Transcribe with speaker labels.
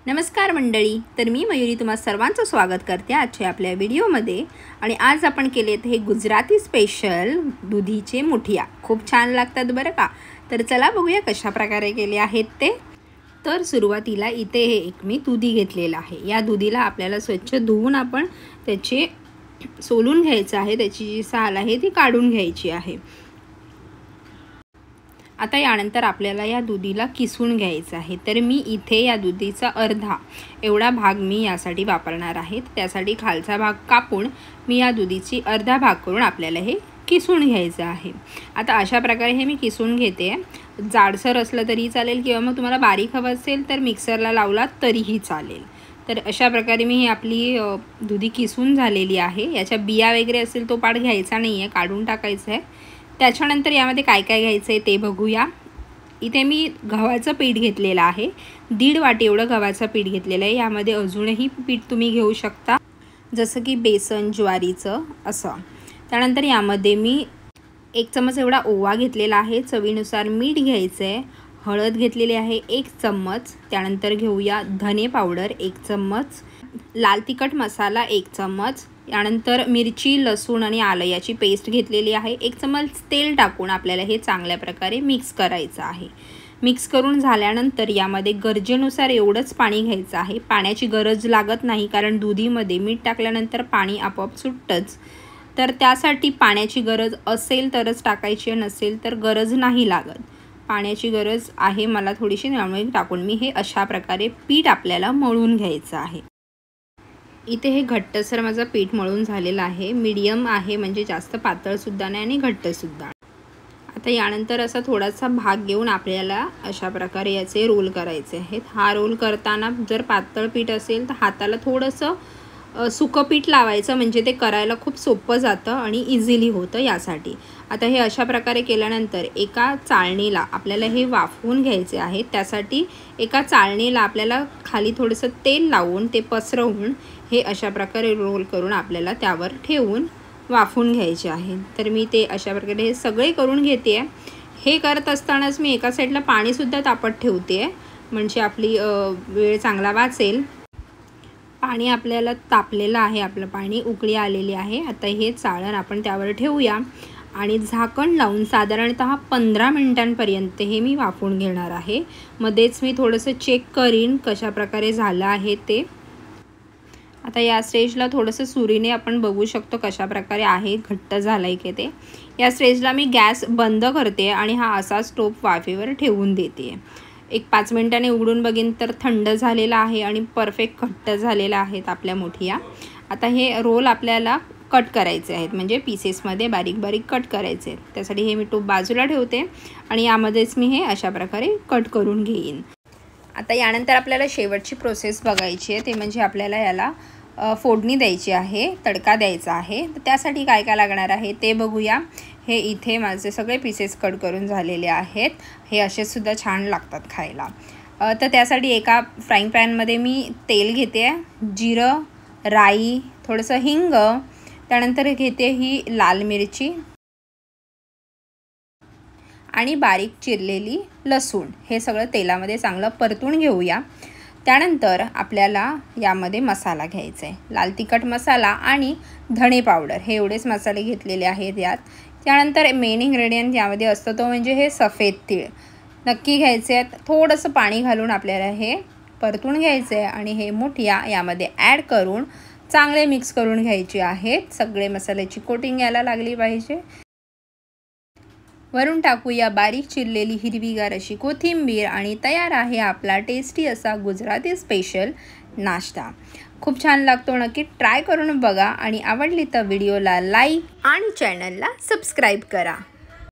Speaker 1: नमस्कार मंडळी, तर मी मयुरी तुम्हा सर्वांचं स्वागत करते आजच्या आपल्या व्हिडिओमध्ये। आणि आज आपण केलेत हे गुजराती स्पेशल दुधीचे मुठिया। खूप छान लागतात बरं का। तर चला बघूया कशा प्रकारे केले आहेत ते। तर सुरुवातीला इथे हे एक मी दुधी घेतलेला आहे। या दुधीला आपल्याला स्वच्छ धुवून आपण त्याचे सोलून घ्यायचं आहे। त्याची जी साल आहे ती काढून घ्यायची आहे। आता यानंतर आपल्याला या दुधीला किसून घ्यायचं आहे। तर मी इथे या दुधीचा अर्धा एवढा भाग मी यासाठी वापरणार आहे। त्यासाठी खालचा भाग कापून मी या दुधीची अर्धा भाग करून आपल्याला हे किसून घ्यायचं आहे। आता अशा प्रकारे हे मी किसून घेते। जाडसर असलं तरी चालेल किंवा मग तुम्हाला बारीक हवं असेल तर मिक्सरला लावला तरीही चालेल। तर अशा प्रकारे मी ही आपली दुधी किसून झालेली आहे। याच्या बिया वगैरे असेल तो पाड घ्यायचा नाही आहे, काढून टाकायचं आहे। त्याच्यानंतर यामध्ये काय काय घ्यायचं आहे ते बघूया। इथे मी गव्हाचं पीठ घेतलेलं आहे। 1.5 वाटी एवढं गव्हाचं पीठ घेतलेलं आहे। यामध्ये अजूनही पीठ तुम्ही घेऊ शकता, जसं की बेसन, ज्वारीचं असं। त्यानंतर यामध्ये मी 1 चमच एवढा ओवा घेतलेला आहे। चवीनुसार मीठ घ्यायचं आहे। हळद घेतलेली आहे 1 चम्मच। त्यानंतर घेऊया धने पावडर 1 चम्मच, लाल तिखट मसाला 1 चम्मच। यानंतर मिरची, लसूण आणि आलं याची पेस्ट घेतलेली आहे। 1 चम्मच तेल टाकून आपल्याला हे चांगल्या प्रकारे मिक्स करायचं आहे। मिक्स करून झाल्यानंतर यामध्ये गरजेनुसार एवढंच पाणी घ्यायचं आहे। पाण्याची गरज लागत नाही, कारण दुधीमध्ये मीठ टाकल्यानंतर पाणी आपोआप सुटतंच। तर त्यासाठी पाण्याची गरज असेल तरच टाकायची, नसेल तर गरज नाही लागत। पाण्याची गरज आहे मला थोडीशी, त्यामुळे टाकून मी हे अशा प्रकारे पीठ आपल्याला मळून घ्यायचं आहे। इथे हे घट्टसर माझं पीठ मळून झालेलं आहे। मीडियम आहे, म्हणजे जास्त पातळसुद्धा नाही आणि घट्टसुद्धा। आता यानंतर असा थोडासा भाग घेऊन आपल्याला अशा प्रकारे याचे रोल करायचे आहेत। हा रोल करताना जर पातळ पीठ असेल तर हाताला थोडंसं सुकं पीठ लावायचं, म्हणजे ते करायला खूप सोपं जातं आणि इझिली होतं यासाठी। आता हे अशा प्रकारे केल्यानंतर एका चाळणीला आपल्याला हे वाफवून घ्यायचे आहे। त्यासाठी एका चाळणीला आपल्याला खाली थोडंसं तेल लावून ते पसरवून हे अशा प्रकारे रोल करून आपल्याला त्यावर ठेवून वाफवून घ्यायचे आहे। तर मी ते अशा प्रकारे हे सगळे करून घेते आहे। हे करत असतानाच मी एका साईडला पाणीसुद्धा तापत ठेवते आहे, म्हणजे आपली वेळ चांगला वाचेल। पाणी आपल्याला तापलेलं आहे, आपलं पाणी उकळी आलेली आहे। आता हे चाळण आपण त्यावर ठेवूया आणि झाकण लावून साधारणतः 15 मिनिटांपर्यंत हे मी वाफवून घेणार आहे। मध्येच मी थोडंसं चेक करीन कशा प्रकारे झालं आहे ते। आता या स्टेजला थोडंसं सुरीने आपण बघू शकतो कशा प्रकारे आहे, घट्ट झालं आहे की ते। या स्टेजला मी गॅस बंद करते आणि हा असा स्टोव वाफेवर ठेवून देते। एक 5 मिनिटांनी उघडून बघीन तर थंड झालेला आहे आणि परफेक्ट घट्ट झालेला आहेत आपल्या मुठिया। आता हे रोल आपल्याला कट करायचे आहेत, म्हणजे पीसेसमध्ये बारीक बारीक कट करायचे आहेत। त्यासाठी हे मी टोप बाजूला ठेवते आणि यामध्येच मी हे अशा प्रकारे कट करून घेईन। आता यानंतर आपल्याला शेवटची प्रोसेस बघायची आहे, ते म्हणजे आपल्याला याला फोडणी द्यायची आहे, तडका द्यायचा आहे। तर त्यासाठी काय काय लागणार आहे ते बघूया। हे इथे माझे सगळे पीसेस कट करून झालेले आहेत। हे असेसुद्धा छान लागतात खायला। तर त्यासाठी एका फ्राईंग पॅनमध्ये मी तेल घेते, जिरं, राई, थोडंसं हिंग, त्यानंतर घेते ही लाल मिरची आणि बारीक चिरलेली लसूण। हे सगळं तेलामध्ये चांगलं परतून घेऊया। त्यानंतर आपल्याला यामध्ये मसाला घ्यायचा आहे, लाल तिखट मसाला आणि धणे पावडर, हे एवढेच मसाले घेतलेले आहेत यात। त्यानंतर मेन इन्ग्रेडियंट यामध्ये असतो तो म्हणजे हे सफेद तीळ नक्की घ्यायचे आहेत। थोडंसं पाणी घालून आपल्याला हे परतून घ्यायचं आहे आणि हे मुठिया यामध्ये ॲड करून चांगले मिक्स करून घ्यायचे आहेत। सगळे मसाल्याची कोटिंग यायला लागली पाहिजे। वरून टाकूया बारीक चिरलेली हिरवीगार अशी कोथिंबीर आणि तयार आहे आपला टेस्टी असा गुजराती स्पेशल नाश्ता। खूप छान लागतो, नक्की ट्राय करून बघा आणि आवडली तर व्हिडिओला लाईक आणि चॅनलला सबस्क्राईब करा।